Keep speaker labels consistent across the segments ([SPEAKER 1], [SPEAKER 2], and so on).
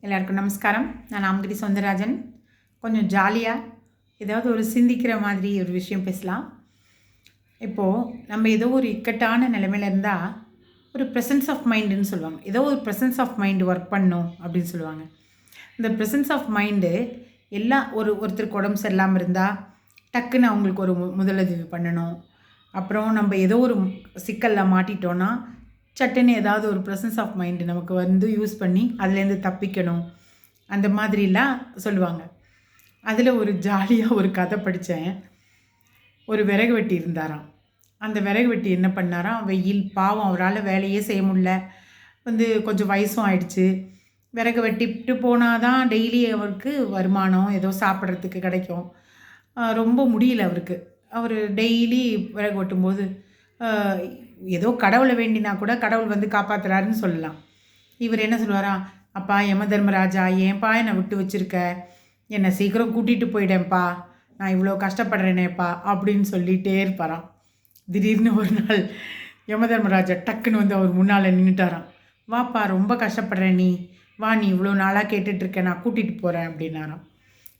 [SPEAKER 1] எல்லாருக்கும் நமஸ்காரம். நான் ஆம்கிரி சௌந்தரராஜன். கொஞ்சம் ஜாலியாக ஏதாவது ஒரு சிந்திக்கிற மாதிரி ஒரு விஷயம் பேசலாம். இப்போது நம்ம ஏதோ ஒரு இக்கட்டான நிலைமையில் இருந்தால் ஒரு ப்ரெசன்ஸ் ஆஃப் மைண்டுன்னு சொல்லுவாங்க. ஏதோ ஒரு ப்ரெசன்ஸ் ஆஃப் மைண்டு ஒர்க் பண்ணும் அப்படின்னு சொல்லுவாங்க. இந்த ப்ரெசன்ஸ் ஆஃப் மைண்டு எல்லாம் ஒருத்தருக்கு உடம்பு சரியில்லாமல் இருந்தால் டக்குன்னு அவங்களுக்கு ஒரு முதலுதவி பண்ணணும். அப்புறம் நம்ம ஏதோ ஒரு சிக்கலில் மாட்டிட்டோன்னா சட்டுன்னு ஏதாவது ஒரு ப்ரெசன்ஸ் ஆஃப் மைண்டு நமக்கு வந்து யூஸ் பண்ணி அதுலேருந்து தப்பிக்கணும், அந்த மாதிரிலாம் சொல்லுவாங்க. அதில் ஒரு ஜாலியாக ஒரு கதை படித்தேன். ஒரு விறகு வெட்டி இருந்தாராம். அந்த விறகு வெட்டி என்ன பண்ணாராம், வெயில் பாவம் அவரால் வேலையே செய்ய முடியல, வந்து கொஞ்சம் வயசும் ஆயிடுச்சு. விறகு வெட்டிட்டு போனால் தான் டெய்லி அவருக்கு வருமானம் ஏதோ சாப்பிட்றதுக்கு கிடைக்கும். ரொம்ப முடியல அவருக்கு. அவர் டெய்லி விறகு வெட்டும்போது ஏதோ கடவுளை வேண்டினா கூட கடவுள் வந்து காப்பாற்றுறாருன்னு சொல்லலாம். இவர் என்ன சொல்லுவாராம், அப்பா யம தர்மராஜா ஏன்ப்பா என்னை விட்டு வச்சுருக்க, என்னை சீக்கிரம் கூட்டிகிட்டு போயிட்டேன்ப்பா, நான் இவ்வளோ கஷ்டப்படுறேனேப்பா அப்படின்னு சொல்லிகிட்டே இருப்பாராம். திடீர்னு ஒரு நாள் யம தர்மராஜா டக்குன்னு வந்து அவர் முன்னால் நின்றுட்டாராம். வாப்பா ரொம்ப கஷ்டப்படுறேன், நீ வா, நீ இவ்வளோ நாளாக கேட்டுட்ருக்க, நான் கூட்டிகிட்டு போகிறேன் அப்படின்னாராம்.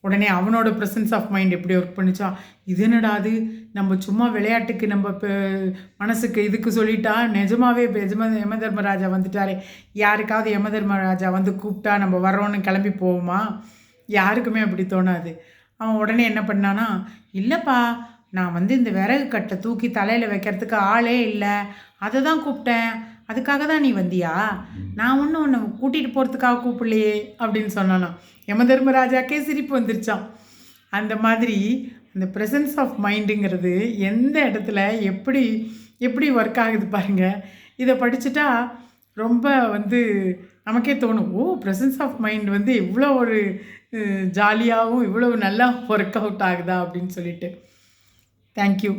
[SPEAKER 1] உடனே அவனோட ப்ரெசன்ஸ் ஆஃப் மைண்ட் எப்படி ஒர்க் பண்ணிச்சா, இது என்னடா அது, நம்ம சும்மா விளையாட்டுக்கு நம்ம இப்போ மனசுக்கு இதுக்கு சொல்லிட்டா நிஜமாவே யம தர்மராஜா வந்துட்டாரே, யாருக்காவது யம தர்மராஜா வந்து கூப்பிட்டா நம்ம வரோன்னு கிளம்பி போவோமா? யாருக்குமே அப்படி தோணாது. அவன் உடனே என்ன பண்ணானா, இல்லைப்பா நான் வந்து இந்த விறகு கட்டை தூக்கி தலையில் வைக்கிறதுக்கு ஆளே இல்லை, அதை தான் கூப்பிட்டேன், அதுக்காக தான் நீ வந்தியா, நான் ஒன்றும் உன்னை கூட்டிகிட்டு போகிறதுக்காக கூப்பிடலையே அப்படின்னு சொன்னானா. யம தர்மராஜாக்கே சிரிப்பு வந்துருச்சான். அந்த மாதிரி அந்த ப்ரெசன்ஸ் ஆஃப் மைண்டுங்கிறது எந்த இடத்துல எப்படி எப்படி ஒர்க் ஆகுது பாருங்கள். இதை படிச்சுட்டா ரொம்ப வந்து நமக்கே தோணும், ஓ ப்ரெசன்ஸ் ஆஃப் மைண்ட் வந்து இவ்வளோ ஒரு ஜாலியாகவும் இவ்வளோ நல்லா ஒர்க் அவுட் ஆகுதா அப்படின்னு சொல்லிட்டு. தேங்க்யூ.